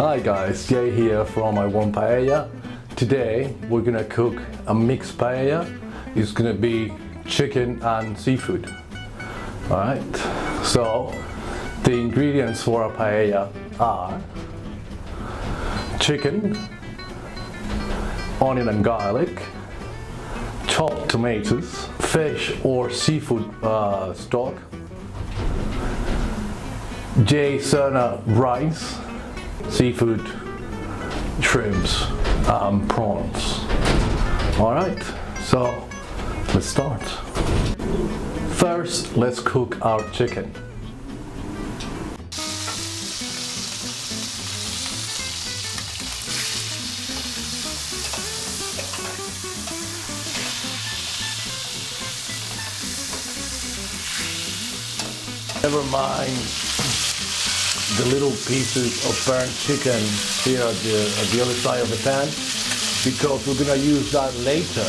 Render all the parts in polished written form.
Hi guys, Jay here from I Want Paella. Today we're gonna cook a mixed paella. It's gonna be chicken and seafood. Alright, so the ingredients for a paella are chicken, onion and garlic, chopped tomatoes, fish or seafood stock, Paella rice, seafood, shrimps, prawns. Alright, so let's start. First, let's cook our chicken. Never mind the little pieces of burnt chicken here at the other side of the pan, because we're gonna use that later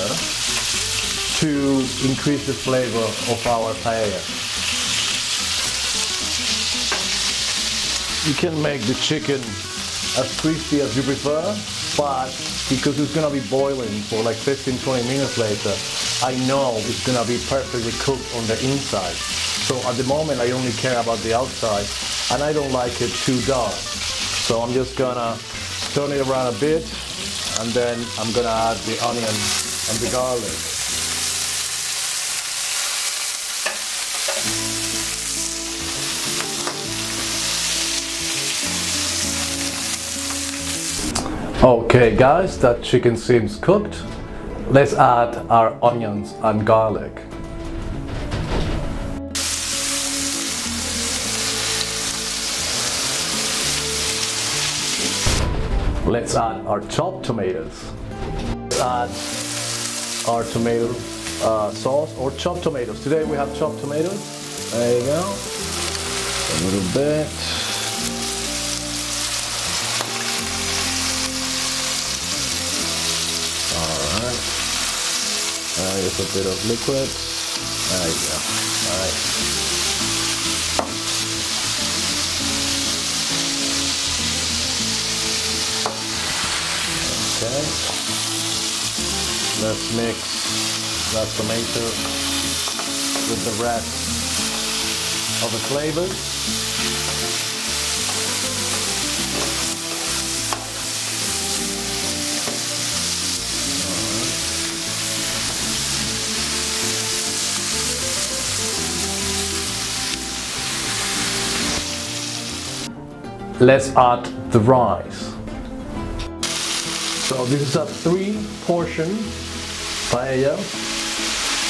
to increase the flavor of our paella. You can make the chicken as crispy as you prefer, but because it's gonna be boiling for like 15-20 minutes later, I know it's gonna be perfectly cooked on the inside. So at the moment I only care about the outside, and I don't like it too dark. So I'm just gonna turn it around a bit, and then I'm gonna add the onion and the garlic. Okay guys, that chicken seems cooked. Let's add our onions and garlic. Let's add our chopped tomatoes. Let's add our tomato sauce or chopped tomatoes. Today we have chopped tomatoes. There you go. A little bit. Alright. There's a bit of liquid. There you go. Alright. Okay, let's mix that tomato with the rest of the flavors. Let's add the rice. So this is a 3-portion paella.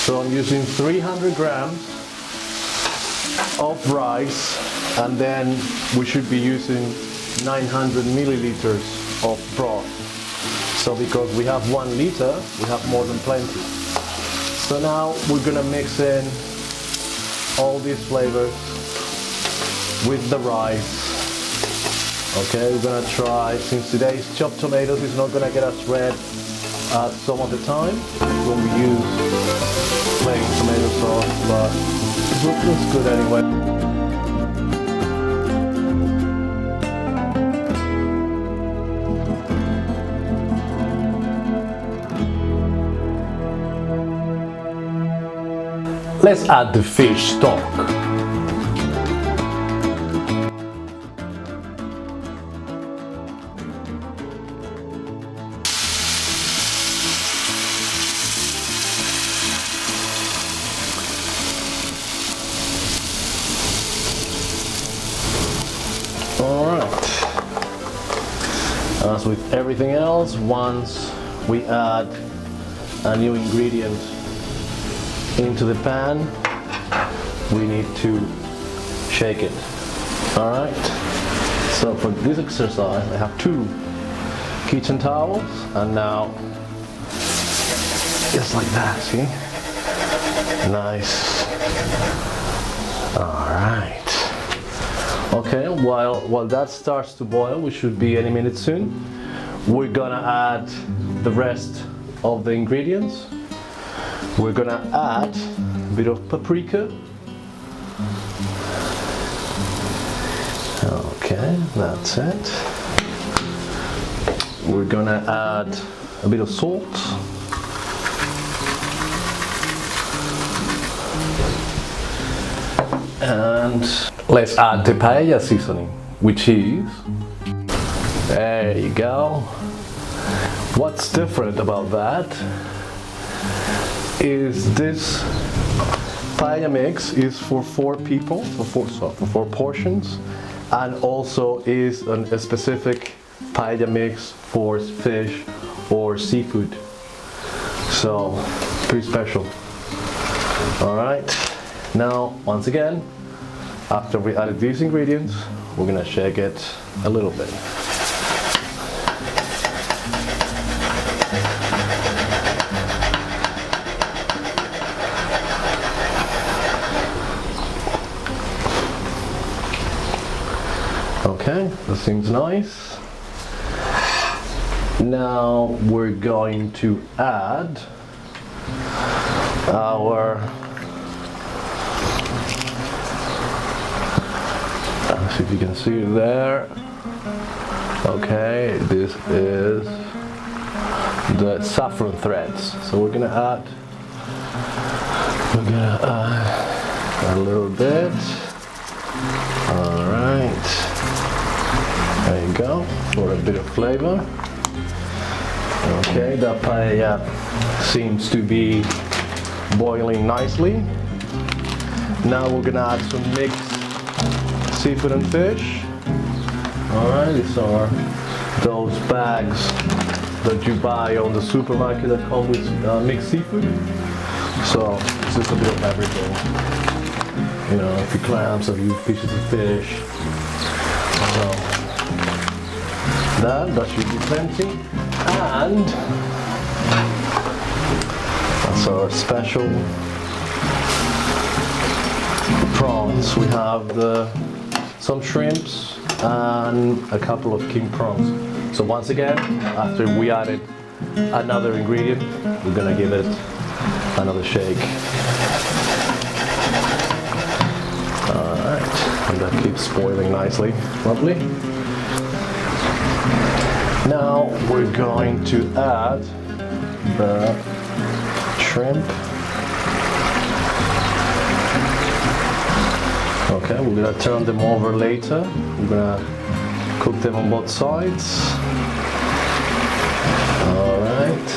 So I'm using 300 grams of rice, and then we should be using 900 milliliters of broth. So because we have 1 liter, we have more than plenty. So now we're gonna mix in all these flavors with the rice. Okay, we're gonna try, since today's chopped tomatoes is not gonna get us red some of the time when we use plain tomato sauce, but it looks good anyway. Let's add the fish stock. Alright, as with everything else, once we add a new ingredient into the pan, we need to shake it. Alright, so for this exercise I have 2 kitchen towels, and now just like that, see? Nice. Alright. Okay, while that starts to boil, we should be any minute soon, we're gonna add the rest of the ingredients. We're gonna add a bit of paprika. Okay, that's it. we're gonna add a bit of salt. And let's add the paella seasoning, which is, there you go. What's different about that is this paella mix is for 4 people, for 4 portions, and also is a specific paella mix for fish or seafood. So, pretty special. Alright, now once again, after we added these ingredients, we're gonna shake it a little bit. Okay, that seems nice. Now we're going to add our see if you can see it there. Okay, this is the saffron threads. So we're gonna add a little bit. All right, there you go, for a bit of flavor. Okay, the paella seems to be boiling nicely. Now we're gonna add some mixed seafood and fish. Alright, these are those bags that you buy on the supermarket that come with mixed seafood. So this is a bit of everything. You know, a few clams, a few pieces of fish. So that should be plenty. And that's our special prawns. We have some shrimps and a couple of king prawns. So once again, after we added another ingredient, we're gonna give it another shake. Alright, and that keeps boiling nicely, lovely. Now we're going to add the shrimp. Okay, we're gonna turn them over later. We're gonna cook them on both sides. All right.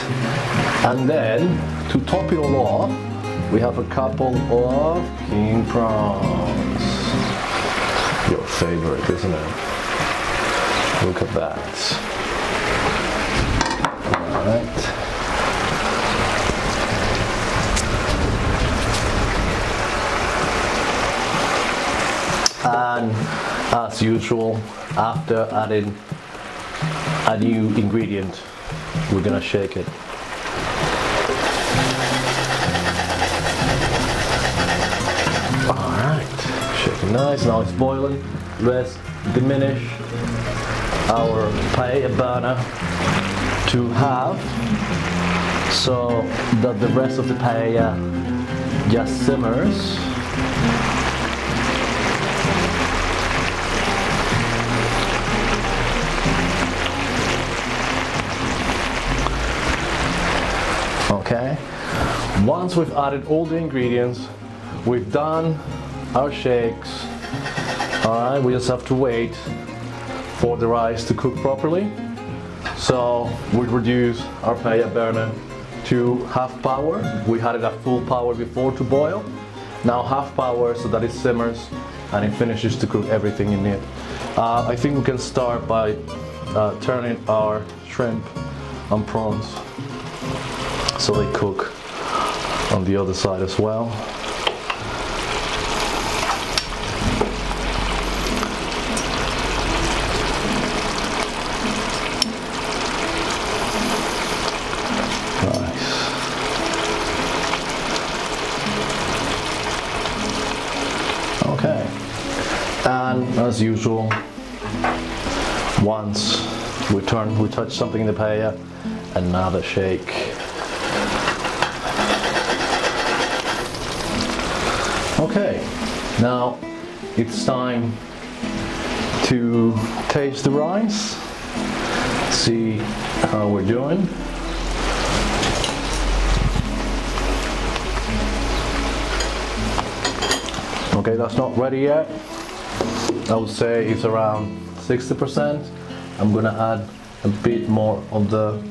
And then, to top it all off, we have a couple of king prawns. Your favorite, isn't it? Look at that. All right. And as usual, after adding a new ingredient, we're gonna shake it. Alright, shake it nice, now it's boiling. Let's diminish our paella burner to half so that the rest of the paella just simmers. Okay, once we've added all the ingredients, we've done our shakes. Alright, we just have to wait for the rice to cook properly. So we reduce our paella burner to half power. We had it at full power before to boil. Now half power so that it simmers and it finishes to cook everything in it. I think we can start by turning our shrimp and prawns so they cook on the other side as well. Nice. Okay, and as usual, once we touch something in the paella, another shake. Okay, now it's time to taste the rice. see how we're doing. Okay, that's not ready yet. I would say it's around 60%. I'm gonna add a bit more of the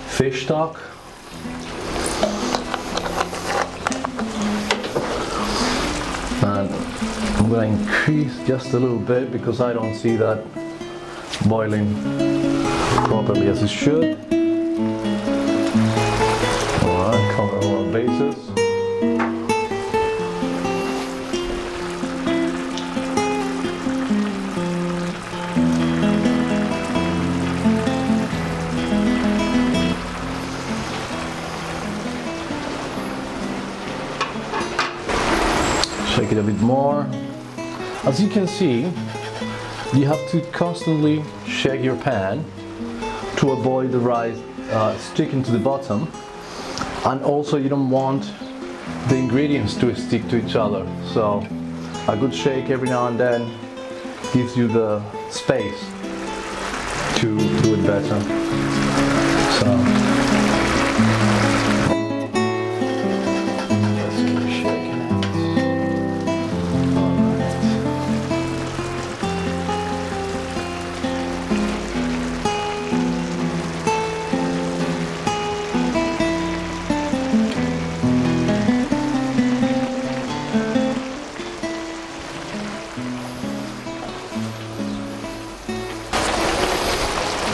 fish stock. And I'm gonna increase just a little bit because I don't see that boiling properly as it should. Alright, cover all our bases. Shake it a bit more. As you can see, you have to constantly shake your pan to avoid the rice sticking to the bottom, and also you don't want the ingredients to stick to each other, so a good shake every now and then gives you the space to do it better. So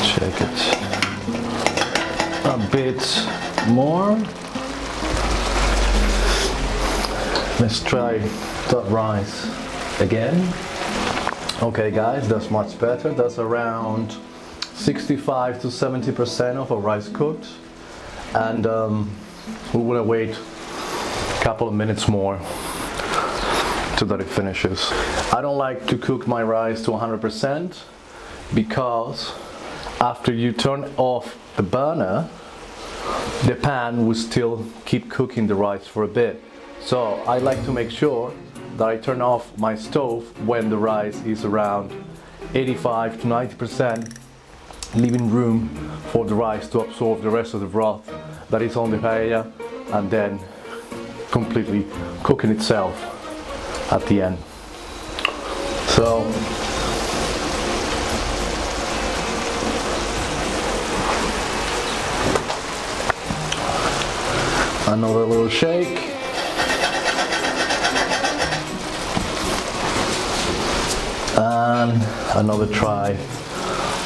shake it a bit more. Let's try that rice again. Okay guys, that's much better. That's around 65 to 70% of our rice cooked, and we want to wait a couple of minutes more to that it finishes. I don't like to cook my rice to 100% because after you turn off the burner, the pan will still keep cooking the rice for a bit. So I like to make sure that I turn off my stove when the rice is around 85 to 90%, leaving room for the rice to absorb the rest of the broth that is on the paella, and then completely cooking itself at the end. So another little shake. And another try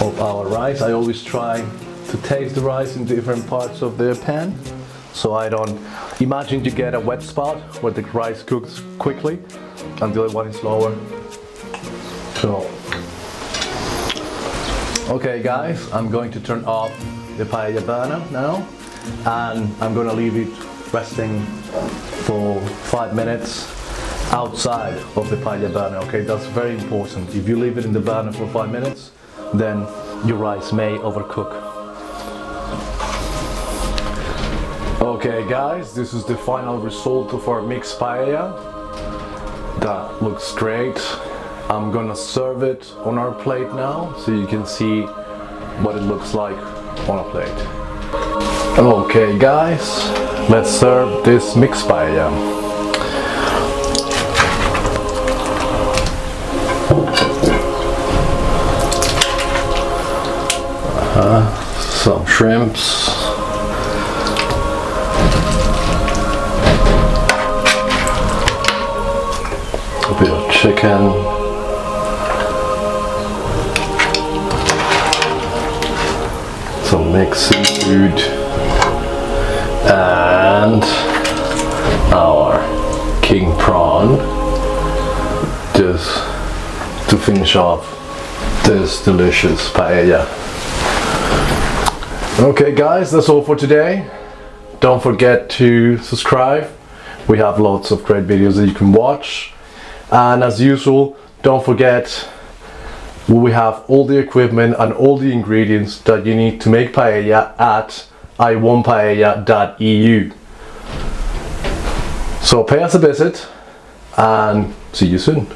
of our rice. I always try to taste the rice in different parts of the pan, so I don't imagine you get a wet spot where the rice cooks quickly and the other one is slower. So, okay guys, I'm going to turn off the paella burner now, and I'm going to leave it resting for 5 minutes outside of the paella burner. Okay, that's very important. If you leave it in the burner for 5 minutes, then your rice may overcook. Okay guys, this is the final result of our mixed paella. That looks great. I'm gonna serve it on our plate now so you can see what it looks like on a plate. Okay guys, let's serve this mixed paella. Some shrimps, a bit of chicken, some mixed seafood, and our king prawn, just to finish off this delicious paella. Okay guys, that's all for today. Don't forget to subscribe. We have lots of great videos that you can watch. And as usual, don't forget we have all the equipment and all the ingredients that you need to make paella at iwantpaella.eu. So pay us a visit and see you soon.